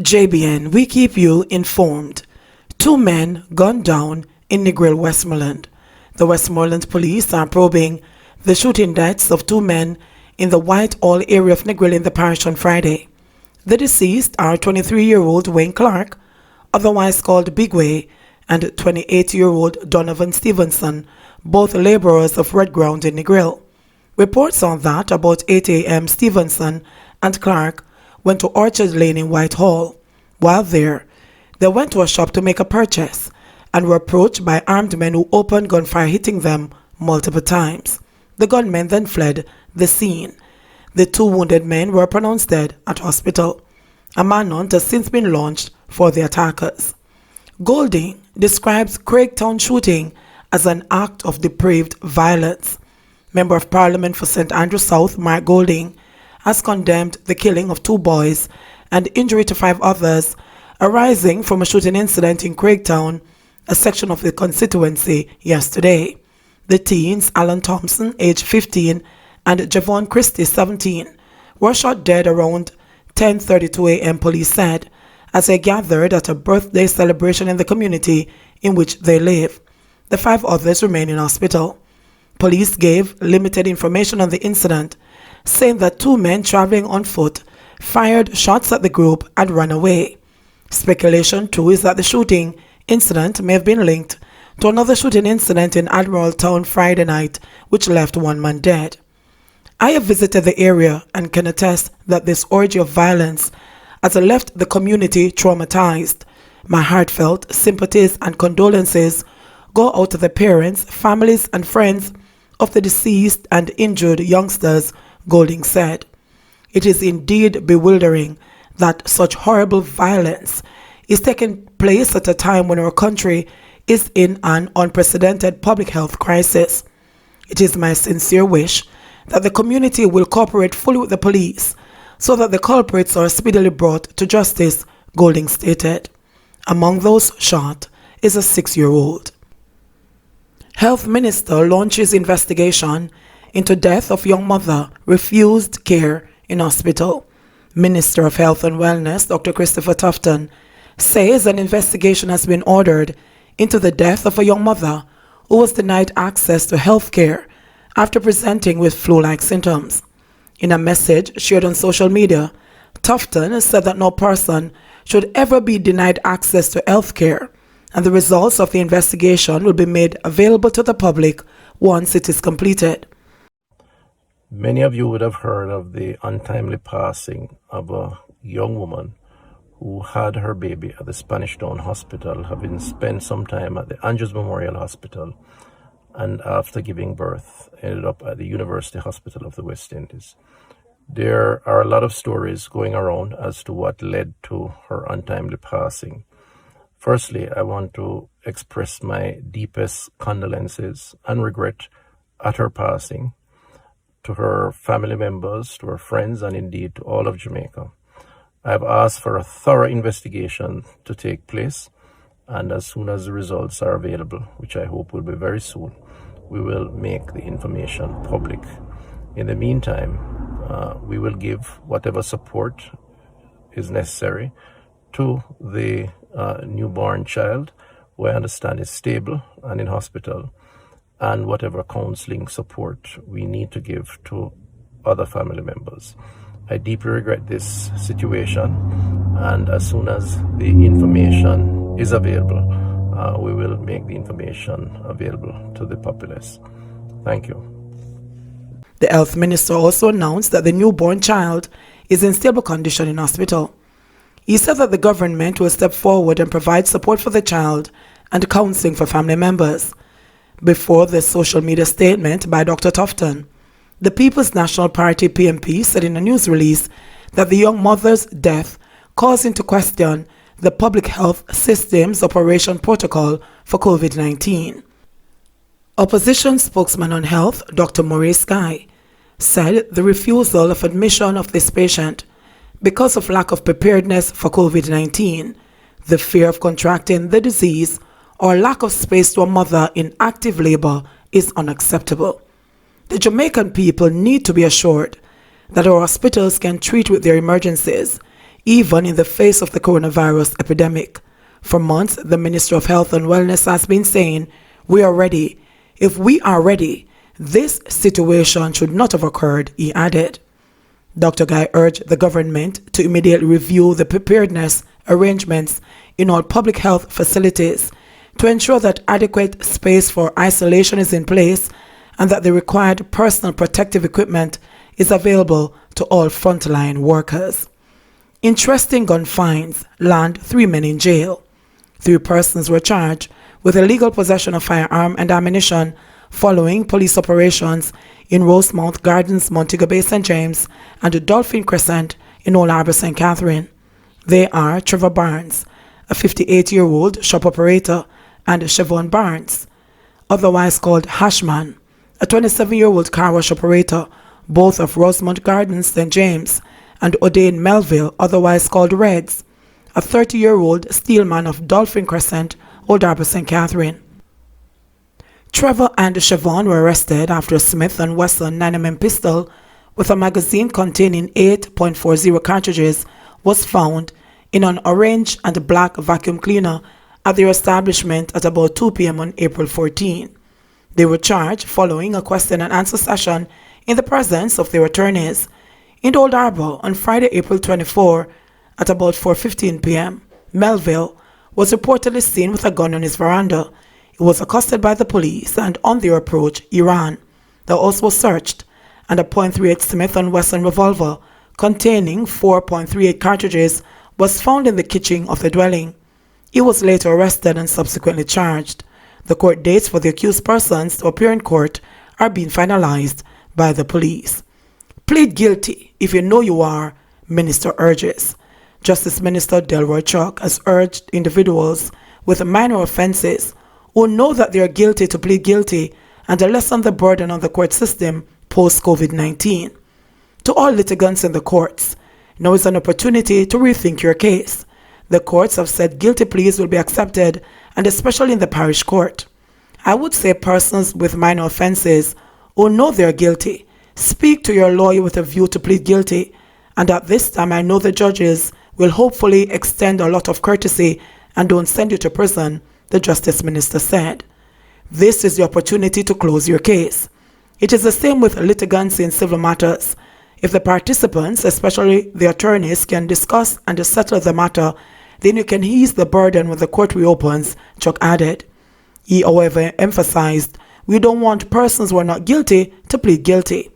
JBN, we keep you informed. 2 men gunned down in Negril, Westmoreland. The Westmoreland police are probing the shooting deaths of 2 men in the Whitehall area of Negril in the parish on Friday. The deceased are 23-year-old Wayne Clarke, otherwise called Big Way, and 28-year-old Donovan Stevenson, both laborers of red ground in Negril. Reports are that about 8 a.m. Stevenson and Clarke went to Orchard Lane in Whitehall. While there, they went to a shop to make a purchase and were approached by armed men who opened gunfire, hitting them multiple times. The gunmen then fled the scene. The 2 wounded men were pronounced dead at hospital. A manhunt has since been launched for the attackers. Golding describes Greektown shooting as an act of depraved violence. Member of Parliament for St. Andrew South, Mark Golding, has condemned the killing of 2 boys and injury to 5 others arising from a shooting incident in Greektown, a section of the constituency, yesterday. The teens, Alan Thompson, age 15, and Javon Christie, 17, were shot dead around 10:32 a.m., police said, as they gathered at a birthday celebration in the community in which they live. The 5 others remain in hospital. Police gave limited information on the incident, saying that 2 men traveling on foot fired shots at the group and ran away. Speculation too is that the shooting incident may have been linked to another shooting incident in Admiraltown Friday night, which left 1 man dead. I have visited the area and can attest that this orgy of violence has left the community traumatized. My heartfelt sympathies and condolences go out to the parents, families, and friends of the deceased and injured youngsters, Golding said. It is indeed bewildering that such horrible violence is taking place at a time when our country is in an unprecedented public health crisis. It is my sincere wish that the community will cooperate fully with the police so that the culprits are speedily brought to justice, Golding stated. Among those shot is a 6-year-old. Health Minister launches investigation into death of young mother refused care in hospital. Minister of Health and Wellness, Dr. Christopher Tufton, says an investigation has been ordered into the death of a young mother who was denied access to health care after presenting with flu-like symptoms. In a message shared on social media, Tufton said that no person should ever be denied access to health care, and the results of the investigation will be made available to the public once it is completed. Many of you would have heard of the untimely passing of a young woman who had her baby at the Spanish Town Hospital, having spent some time at the Andrews Memorial Hospital, and after giving birth, ended up at the University Hospital of the West Indies. There are a lot of stories going around as to what led to her untimely passing. Firstly, I want to express my deepest condolences and regret at her passing, to her family members, to her friends, and indeed to all of Jamaica. I have asked for a thorough investigation to take place, and as soon as the results are available, which I hope will be very soon, we will make the information public. In the meantime, we will give whatever support is necessary to the newborn child, who I understand is stable and in hospital, and whatever counseling support we need to give to other family members. I deeply regret this situation, and as soon as the information is available, we will make the information available to the populace. Thank you. The health minister also announced that the newborn child is in stable condition in hospital. He said that the government will step forward and provide support for the child and counseling for family members. Before the social media statement by Dr. Tufton, the People's National Party PNP said in a news release that the young mother's death calls into question the public health system's operation protocol for COVID-19. Opposition spokesman on health, Dr. Maurice Sky, said the refusal of admission of this patient because of lack of preparedness for COVID-19, the fear of contracting the disease, or lack of space to a mother in active labor is unacceptable. The Jamaican people need to be assured that our hospitals can treat with their emergencies, even in the face of the coronavirus epidemic. For months, the Minister of Health and Wellness has been saying, "We are ready. If we are ready, this situation should not have occurred," he added. Dr. Guy urged the government to immediately review the preparedness arrangements in all public health facilities to ensure that adequate space for isolation is in place and that the required personal protective equipment is available to all frontline workers. Interesting gun finds land 3 men in jail. 3 persons were charged with illegal possession of firearm and ammunition following police operations in Rosemount Gardens, Montego Bay, St. James, and Dolphin Crescent in Old Harbour, St. Catherine. They are Trevor Barnes, a 58-year-old shop operator, and Siobhan Barnes, otherwise called Hashman, a 27-year-old car wash operator, both of Rosemount Gardens, St. James, and O'Dane Melville, otherwise called Reds, a 30-year-old steelman of Dolphin Crescent, Old Harbour, St. Catherine. Trevor and Siobhan were arrested after a Smith & Wesson 9mm pistol with a magazine containing 8.40 cartridges was found in an orange and black vacuum cleaner at their establishment at about 2 p.m. on April 14. They were charged following a question and answer session in the presence of their attorneys. In Old Harbour on Friday, April 24, at about 4:15 p.m., Melville was reportedly seen with a gun on his veranda. He was accosted by the police, and on their approach, he ran. The house was searched, and a .38 Smith & Wesson revolver containing 4.38 cartridges was found in the kitchen of the dwelling. He was later arrested and subsequently charged. The court dates for the accused persons to appear in court are being finalized by the police. Plead guilty if you know you are, Minister urges. Justice Minister Delroy Chuck has urged individuals with minor offences who know that they are guilty to plead guilty and to lessen the burden on the court system post-COVID-19. To all litigants in the courts, now is an opportunity to rethink your case. The courts have said guilty pleas will be accepted, and especially in the parish court. I would say persons with minor offences who know they are guilty, speak to your lawyer with a view to plead guilty, and at this time I know the judges will hopefully extend a lot of courtesy and don't send you to prison, the Justice Minister said. This is the opportunity to close your case. It is the same with litigants in civil matters. If the participants, especially the attorneys, can discuss and settle the matter, then you can ease the burden when the court reopens, Chuck added. He, however, emphasized, we don't want persons who are not guilty to plead guilty.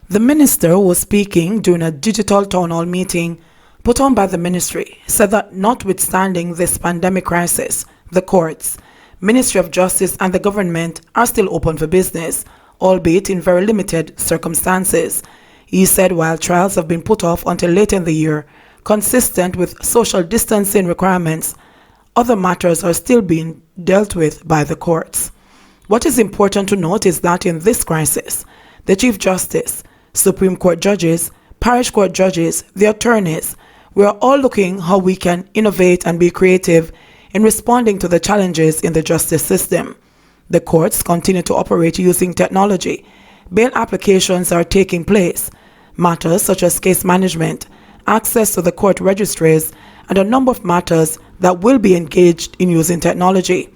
The minister, who was speaking during a digital town hall meeting put on by the ministry, said that notwithstanding this pandemic crisis, the courts, Ministry of Justice and the government are still open for business, albeit in very limited circumstances. He said while trials have been put off until late in the year, consistent with social distancing requirements, other matters are still being dealt with by the courts. What is important to note is that in this crisis, the Chief Justice, Supreme Court judges, Parish Court judges, the attorneys, we are all looking how we can innovate and be creative in responding to the challenges in the justice system. The courts continue to operate using technology. Bail applications are taking place. Matters such as case management, access to the court registries, and a number of matters that will be engaged in using technology.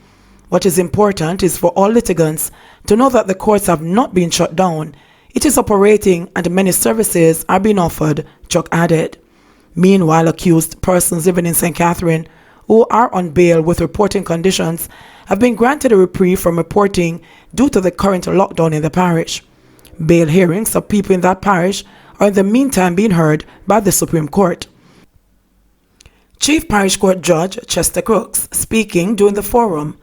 What is important is for all litigants to know that the courts have not been shut down. It is operating and many services are being offered, Chuck added. Meanwhile, accused persons living in St. Catherine who are on bail with reporting conditions have been granted a reprieve from reporting due to the current lockdown in the parish. Bail hearings of people in that parish are in the meantime being heard by the Supreme Court. Chief Parish Court Judge Chester Crooks, speaking during the forum,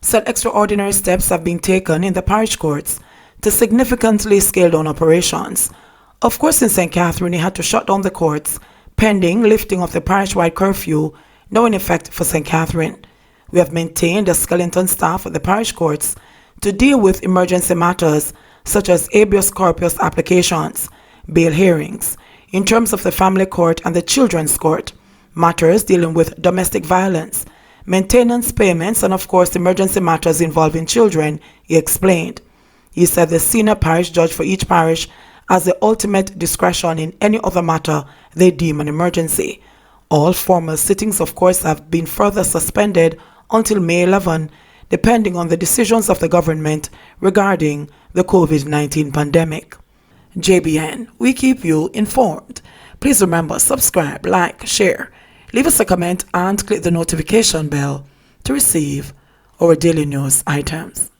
said extraordinary steps have been taken in the parish courts to significantly scale down operations. Of course, in St. Catherine, he had to shut down the courts pending lifting of the parish-wide curfew now in effect for St. Catherine. We have maintained a skeleton staff at the parish courts to deal with emergency matters such as habeas corpus applications, bail hearings, in terms of the family court and the children's court, matters dealing with domestic violence, maintenance payments, and of course emergency matters involving children, he explained. He said the senior parish judge for each parish as the ultimate discretion in any other matter they deem an emergency. All formal sittings, of course, have been further suspended until May 11, depending on the decisions of the government regarding the COVID-19 pandemic. JBN, we keep you informed. Please remember, subscribe, like, share, leave us a comment and click the notification bell to receive our daily news items.